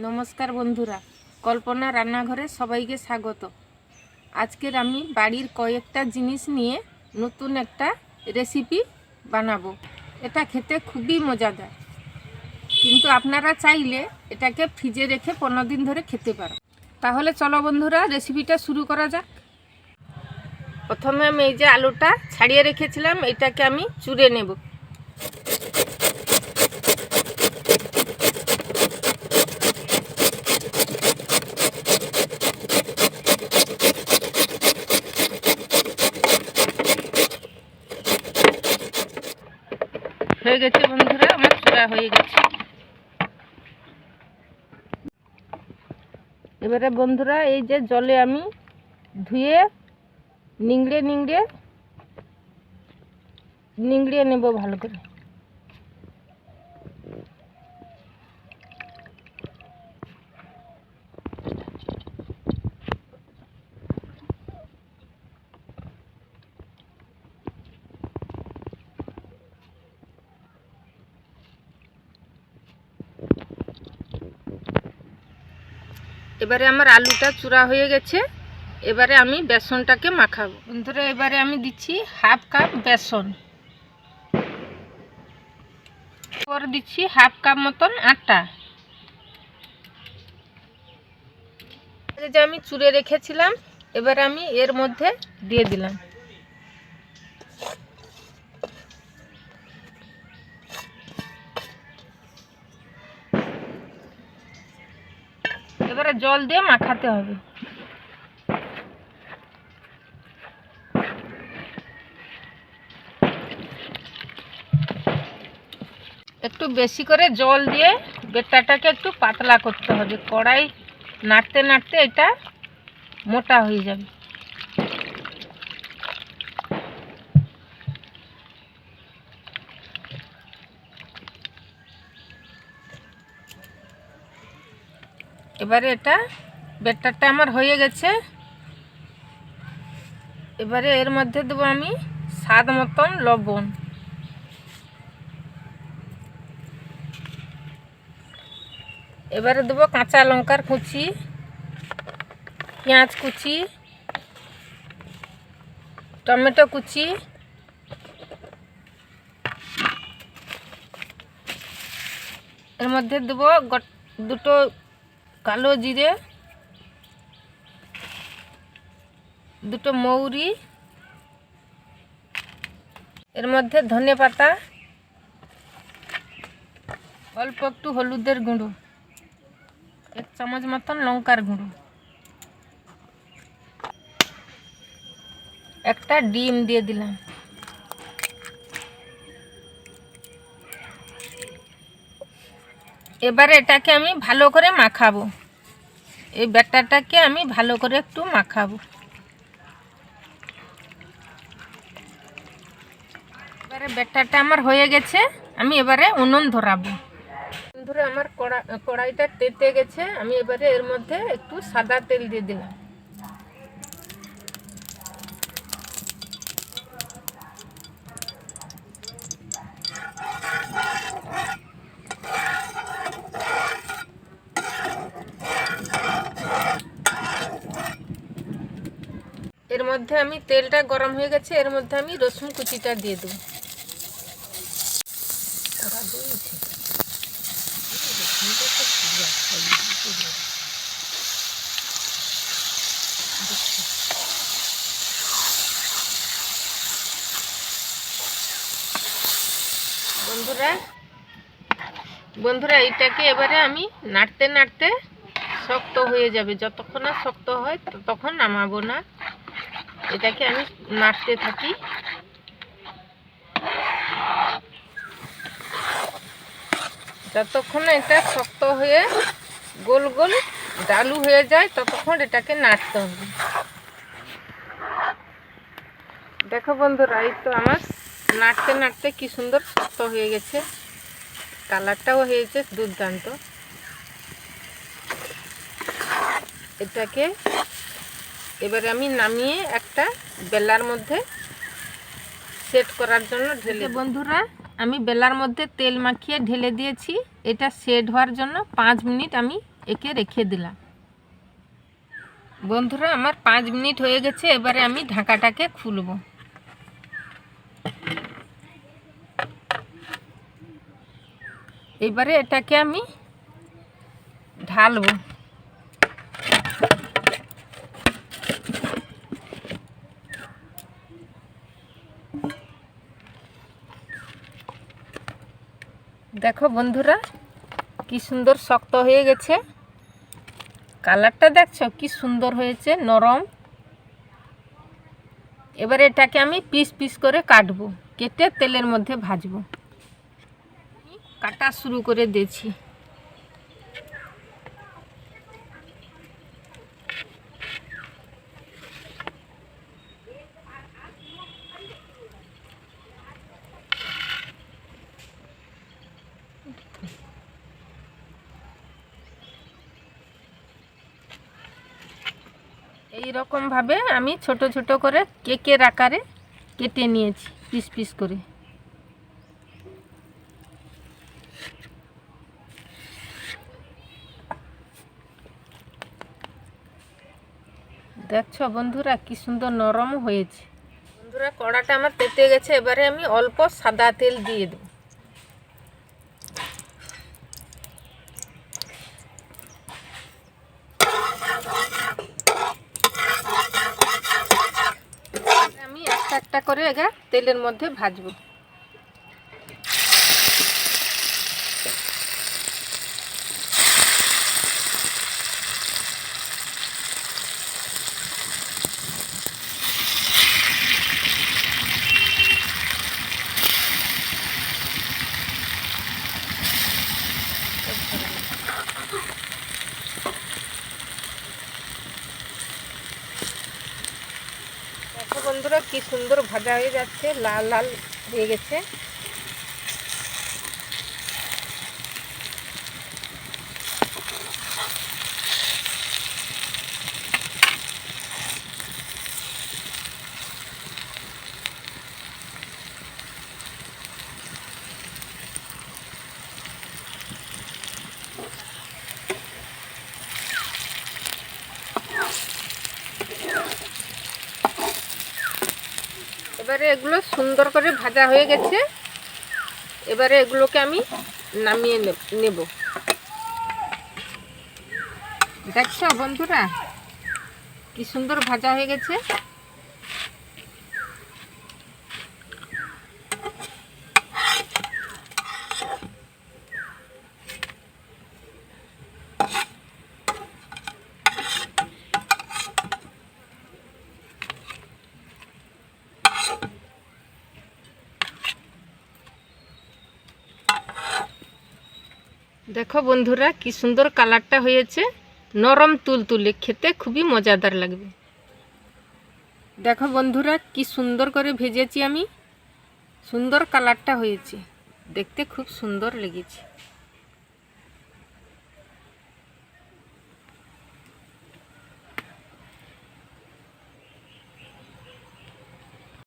নমস্কার বন্ধুরা, কল্পনা রান্নাঘরে সবাইকে স্বাগত। আজকের আমি বাড়ির কয়েকটা জিনিস নিয়ে নতুন একটা রেসিপি বানাবো। এটা খেতে খুবই মজাদার, কিন্তু আপনারা চাইলে এটাকে ফ্রিজে রেখে 15 দিন ধরে খেতে পারো। তাহলে চলো বন্ধুরা, রেসিপিটা শুরু করা যাক। প্রথমে আমি এই যে আলুটা ছাড়িয়ে রেখেছিলাম, এটাকে আমি চুড়ে নেব। হয়ে গেছে বন্ধুরা, আমার চূড়া হয়ে গেছে। এবারে বন্ধুরা, এই যে জলে আমি ধুয়ে নিংড়িয়ে নেব ভালো করে। এবারে আমার আলুটা চূড়া হয়ে গেছে। এবারে আমি বেসনটাকে মাখাবো। বন্ধুরা, এবারে আমি দিচ্ছি হাফ কাপ বেসন, পর দিচ্ছি হাফ কাপ মতন আটা। যে আমি চুড়ে রেখেছিলাম, এবারে আমি এর মধ্যে দিয়ে দিলাম। এবারে জল দিয়ে মাখাতে হবে। একটু বেশি করে জল দিয়ে বেটাটাকে একটু পাতলা করতে হবে। কড়াই নাড়তে নাড়তে এটা মোটা হয়ে যাবে। এবারে এটা বেটারটা আমার হয়ে গেছে। এবারে এর মধ্যে দেবো আমি স্বাদ মতন লবণ। এবারে দেবো কাঁচা লঙ্কার কুচি, পেঁয়াজ কুচি, টমেটো কুচি, এর মধ্যে দেবো দুটো কালো জিরে, দুটো মৌরি, এর মধ্যে ধনে পাতা, অল্প একটু হলুদের গুঁড়ো, 1 চামচ মতন লঙ্কার গুঁড়ো, একটা ডিম দিয়ে দিলাম। এবারে এটাকে আমি ভালো করে মাখাবো। এই ব্যাটারটাকে আমি ভালো করে একটু মাখাবো। এবারে ব্যাটারটা আমার হয়ে গেছে, আমি এবারে উনুন ধরাবো। বন্ধুরা, আমার কড়াইটা তেতে গেছে। আমি এবারে এর মধ্যে একটু সাদা তেল দিয়ে দিলাম। এর মধ্যে আমি তেলটা গরম হয়ে গেছে, এর মধ্যে আমি রসুন কুচিটা দিয়ে দেবো। বন্ধুরা এটাকে এবারে আমি নাড়তে নাড়তে শক্ত হয়ে যাবে। যতক্ষণ না শক্ত হয় ততক্ষণ নামাবো না। এটাকে আমি নাড়তে থাকি। যতক্ষণ এটা শক্ত হয়ে গোল গোল ডালু হয়ে যায় ততক্ষণ এটাকে নাড়তে হবে। দেখো বন্ধুরা, এই তো আমার নাড়তে নাড়তে কি সুন্দর শক্ত হয়ে গেছে। কালারটাও হয়েছে দুর্দান্ত। এটাকে এবারে আমি নামিয়ে একটা বেলার মধ্যে সেট করার জন্য ঢেলে। বন্ধুরা, আমি বেলার মধ্যে তেল মাখিয়ে ঢেলে দিয়েছি। এটা সেট হওয়ার জন্য 5 মিনিট আমি একে রেখে দিলাম। বন্ধুরা আমার 5 মিনিট হয়ে গেছে, এবারে আমি ঢাকাটাকে খুলব। এবারে এটাকে আমি ঢালবো। দেখো বন্ধুরা কি সুন্দর শক্ত হয়ে গেছে, কালারটা দেখছো কি সুন্দর হয়েছে, নরম। এবারে এটাকে আমি পিস পিস করে কাটবো, কেটে তেলের মধ্যে ভাজবো। কাটা শুরু করে দিয়েছি। এই রকম ভাবে আমি ছোট ছোট করে কেকের আকারে কেটে নিয়েছি, পিস পিস করে। দেখছো বন্ধুরা কি সুন্দর নরম হয়েছে। বন্ধুরা কড়াটা আমার তেতে গেছে, এবারে আমি অল্প সাদা তেল দিয়ে দেব। আমি একটা একটা করে এগা তেলের মধ্যে ভাজবো। দেখো বন্ধুরা কি সুন্দর ভাজা হয়ে যাচ্ছে, লাল লাল হয়ে গেছে। এবারে এগুলো সুন্দর করে ভাজা হয়ে গেছে, এবারে এগুলোকে আমি নামিয়ে নেব। দেখছো বন্ধুরা কি সুন্দর ভাজা হয়ে গেছে। দেখো বন্ধুরা কি সুন্দর কালারটা হয়েছে, নরম তুলতুলে, খেতে খুবই মজাদার লাগবে। দেখো বন্ধুরা কি সুন্দর করে ভেজেছি আমি, সুন্দর কালারটা হয়েছে, দেখতে খুব সুন্দর লেগেছে।